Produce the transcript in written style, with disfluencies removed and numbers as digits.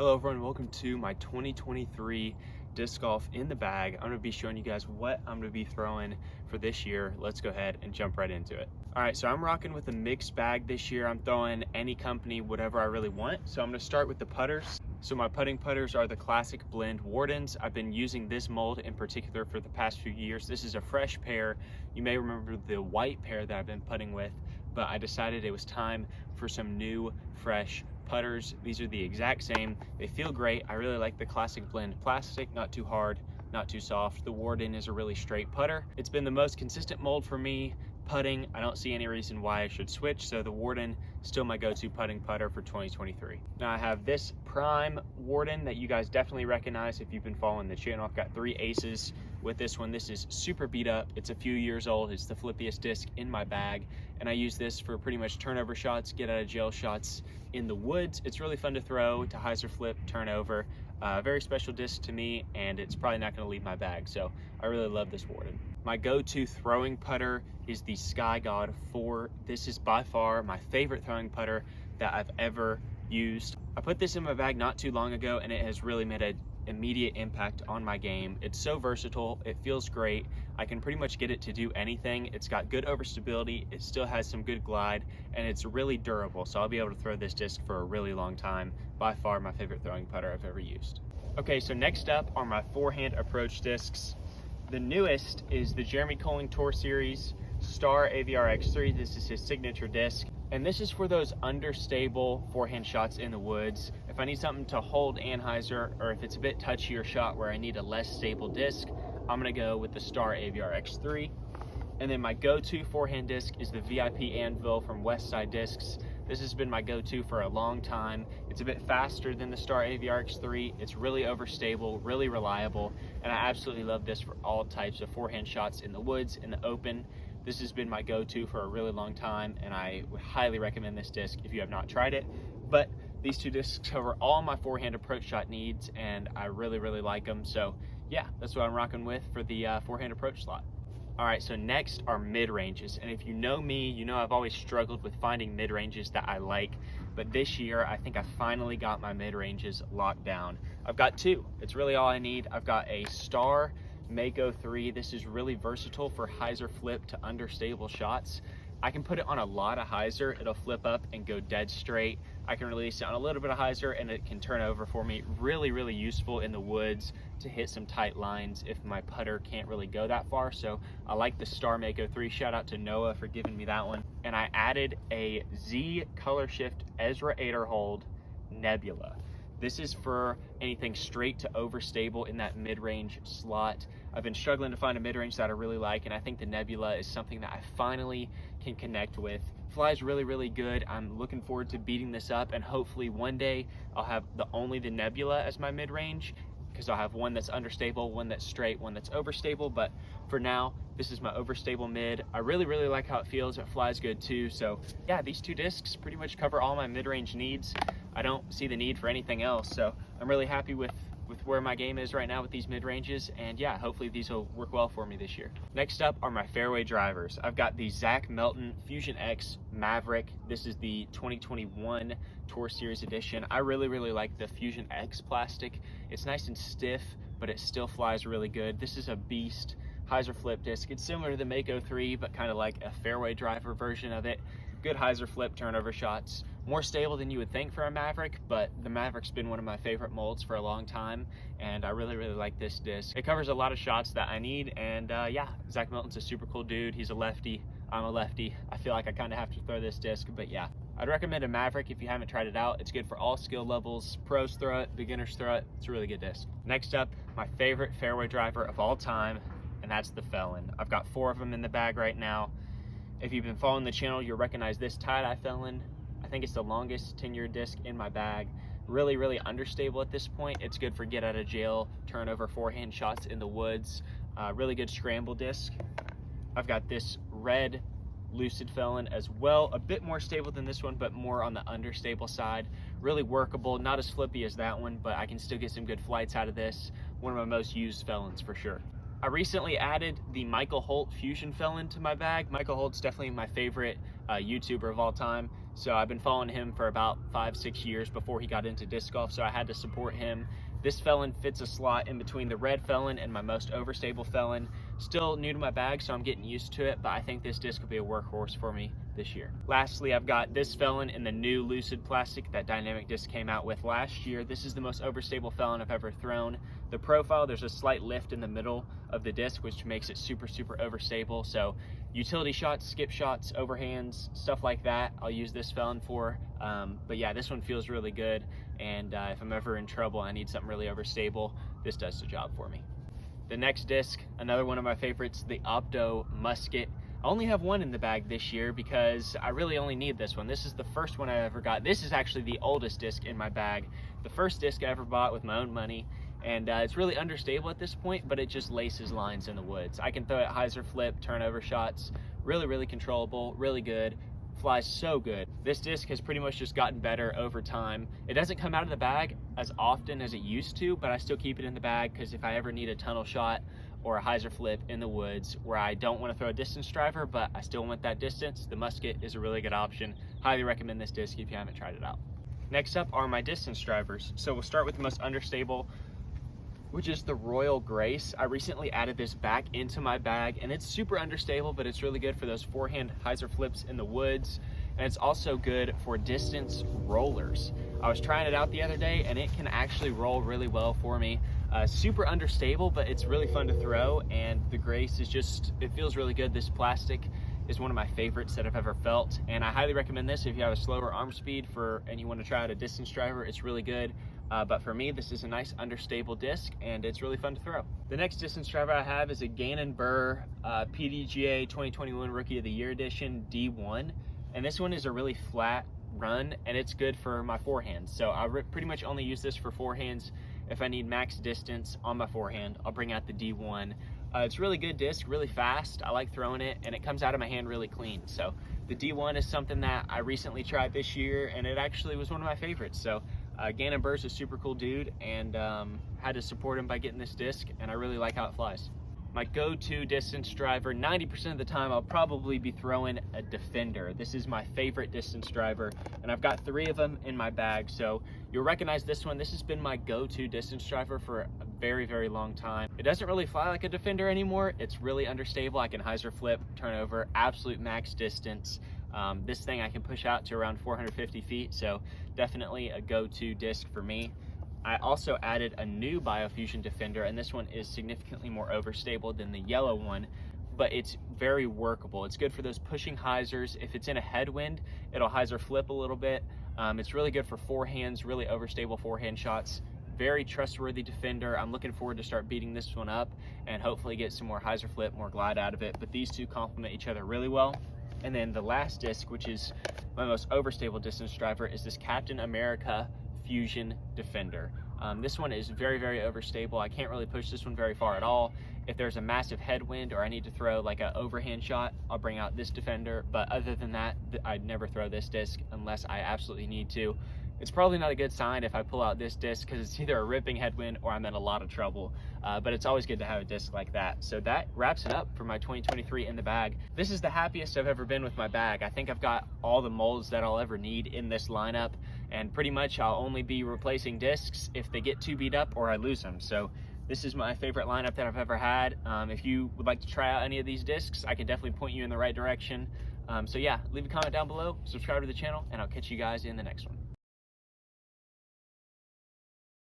Hello everyone, welcome to my 2023 disc golf in the bag. I'm going to be showing you guys what I'm going to be throwing for this year. Let's go ahead and jump right into it. All right, so I'm rocking with a mixed bag this year. I'm throwing any company, whatever I really want. So I'm going to start with the putters. So my putting putters are the classic blend Wardens. I've been using this mold in particular for the past few years. This is a fresh pair. You may remember the white pair that I've been putting with, but I decided it was time for some new, fresh putters. These are the exact same. They feel great. I really like the classic blend plastic, not too hard, not too soft. The Warden is a really straight putter. It's been the most consistent mold for me putting. I don't see any reason why I should switch, so the Warden is still my go-to putting putter for 2023. Now I have this Prime Warden that you guys definitely recognize if you've been following the channel. I've got 3 aces with this one. This is super beat up. It's a few years old. It's the flippiest disc in my bag, and I use this for pretty much turnover shots, get out of jail shots in the woods. It's really fun to throw, to hyzer flip, turnover. Very special disc to me, and it's probably not going to leave my bag, so I really love this Warden. My go-to throwing putter is the Sky God 4. This is by far my favorite throwing putter that I've ever used. I put this in my bag not too long ago, and it has really made an immediate impact on my game. It's so versatile, it feels great. I can pretty much get it to do anything. It's got good overstability, it still has some good glide, and it's really durable, so I'll be able to throw this disc for a really long time. By far my favorite throwing putter I've ever used. Okay, so next up are my forehand approach discs. The newest is the Jeremy Colling Tour Series Star AVR X3. This is his signature disc, and this is for those understable forehand shots in the woods. If I need something to hold anhyzer, or if it's a bit touchier shot where I need a less stable disc, I'm gonna go with the Star AVR X3. And then my go-to forehand disc is the VIP Anvil from Westside Discs. This has been my go-to for a long time. It's a bit faster than the Star AVR X3. It's really overstable, really reliable, and I absolutely love this for all types of forehand shots in the woods, in the open. This has been my go-to for a really long time, and I would highly recommend this disc if you have not tried it. But these 2 discs cover all my forehand approach shot needs, and I really like them. So yeah, that's what I'm rocking with for the forehand approach slot. All right, so next are mid-ranges, and if you know me, you know I've always struggled with finding mid-ranges that I like, but this year I think I finally got my mid-ranges locked down. I've got 2. It's really all I need. I've got a Star Mako 3. This is really versatile for hyzer flip to understable shots. I can put it on a lot of hyzer. It'll flip up and go dead straight. I can release it on a little bit of hyzer and it can turn over for me. Really useful in the woods to hit some tight lines if my putter can't really go that far. So I like the Star Mako 3. Shout out to Noah for giving me that one. And I added a Z Color Shift Ezra Aderhold Nebula. This is for anything straight to overstable in that mid-range slot. I've been struggling to find a mid-range that I really like, and I think the Nebula is something that I finally can connect with. Flies really good. I'm looking forward to beating this up, and hopefully one day I'll have only the Nebula as my mid-range, because I'll have one that's understable, one that's straight, one that's overstable. But for now, this is my overstable mid. I really like how it feels. It flies good too. So yeah, these 2 discs pretty much cover all my mid-range needs. I don't see the need for anything else, so I'm really happy with where my game is right now with these mid-ranges, and yeah, hopefully these will work well for me this year. Next up are my Fairway Drivers. I've got the Zach Melton Fusion X Maverick. This is the 2021 Tour Series edition. I really like the Fusion X plastic. It's nice and stiff, but it still flies really good. This is a beast hyzer flip disc. It's similar to the Mako 3, but kind of like a Fairway Driver version of it. Good hyzer flip turnover shots. More stable than you would think for a Maverick, but the Maverick's been one of my favorite molds for a long time, and I really like this disc. It covers a lot of shots that I need, and yeah, Zach Milton's a super cool dude. He's a lefty, I'm a lefty. I feel like I kind of have to throw this disc, but yeah. I'd recommend a Maverick if you haven't tried it out. It's good for all skill levels. Pros throw it, beginners throw it. It's a really good disc. Next up, my favorite fairway driver of all time, and that's the Felon. I've got 4 of them in the bag right now. If you've been following the channel, you'll recognize this tie-dye Felon. I think it's the longest tenure disc in my bag. Really understable at this point. It's good for get out of jail, turnover forehand shots in the woods. Really good scramble disc. I've got this red Lucid Felon as well, a bit more stable than this one, but more on the understable side. Really workable, not as flippy as that one, but I can still get some good flights out of this. One of my most used Felons for sure. I recently added the Michael Holt Fusion Felon to my bag. Michael Holt's definitely my favorite YouTuber of all time. So I've been following him for about 5-6 years before he got into disc golf, so I had to support him. This Felon fits a slot in between the red Felon and my most overstable Felon. Still new to my bag, so I'm getting used to it, but I think this disc will be a workhorse for me this year. Lastly, I've got this Felon in the new Lucid plastic that Dynamic Disc came out with last year. This is the most overstable Felon I've ever thrown. The profile, there's a slight lift in the middle of the disc, which makes it super overstable. So utility shots, skip shots, overhands, stuff like that, I'll use this Felon for. But yeah, this one feels really good. And if I'm ever in trouble, I need something really overstable, this does the job for me. The next disc, another one of my favorites, the Opto Musket. I only have one in the bag this year because I really only need this one. This is the first one I ever got. This is actually the oldest disc in my bag. The first disc I ever bought with my own money. And it's really understable at this point, but it just laces lines in the woods. I can throw it hyzer flip, turnover shots, really controllable, really good. Flies so good. This disc has pretty much just gotten better over time. It doesn't come out of the bag as often as it used to, but I still keep it in the bag because if I ever need a tunnel shot or a hyzer flip in the woods where I don't want to throw a distance driver, but I still want that distance, the Musket is a really good option. Highly recommend this disc if you haven't tried it out. Next up are my distance drivers. So we'll start with the most understable, which is the Royal Grace. I recently added this back into my bag and it's super understable, but it's really good for those forehand hyzer flips in the woods. And it's also good for distance rollers. I was trying it out the other day and it can actually roll really well for me. Super understable, but it's really fun to throw, and the Grace is just, it feels really good. This plastic is one of my favorites that I've ever felt, and I highly recommend this if you have a slower arm speed and you want to try out a distance driver. It's really good. But for me, this is a nice understable disc and it's really fun to throw. The next distance driver I have is a Gannon Buhr PDGA 2021 Rookie of the Year Edition D1. And this one is a really flat run and it's good for my forehands. So I pretty much only use this for forehands. If I need max distance on my forehand, I'll bring out the D1. It's a really good disc, really fast. I like throwing it and it comes out of my hand really clean. So the D1 is something that I recently tried this year and it actually was one of my favorites. So Gannon Buhr's a super cool dude and had to support him by getting this disc, and I really like how it flies. My go-to distance driver, 90% of the time I'll probably be throwing a Defender. This is my favorite distance driver and I've got 3 of them in my bag, so you'll recognize this one. This has been my go-to distance driver for a very long time. It doesn't really fly like a Defender anymore. It's really understable. I can hyzer flip, turn over, absolute max distance. This thing I can push out to around 450 feet, so definitely a go-to disc for me. I also added a new Biofusion Defender, and this one is significantly more overstable than the yellow one, but it's very workable. It's good for those pushing hyzers. If it's in a headwind, it'll hyzer flip a little bit. It's really good for forehands, really overstable forehand shots. Very trustworthy Defender. I'm looking forward to start beating this one up and hopefully get some more hyzer flip, more glide out of it, but these two complement each other really well. And then the last disc, which is my most overstable distance driver, is this Captain America Fusion Defender. This one is very overstable. I can't really push this one very far at all. If there's a massive headwind or I need to throw like an overhand shot, I'll bring out this Defender. But other than that, I'd never throw this disc unless I absolutely need to. It's probably not a good sign if I pull out this disc because it's either a ripping headwind or I'm in a lot of trouble. But it's always good to have a disc like that. So that wraps it up for my 2023 in the bag. This is the happiest I've ever been with my bag. I think I've got all the molds that I'll ever need in this lineup. And pretty much I'll only be replacing discs if they get too beat up or I lose them. So this is my favorite lineup that I've ever had. If you would like to try out any of these discs, I can definitely point you in the right direction. So yeah, leave a comment down below, subscribe to the channel, and I'll catch you guys in the next one.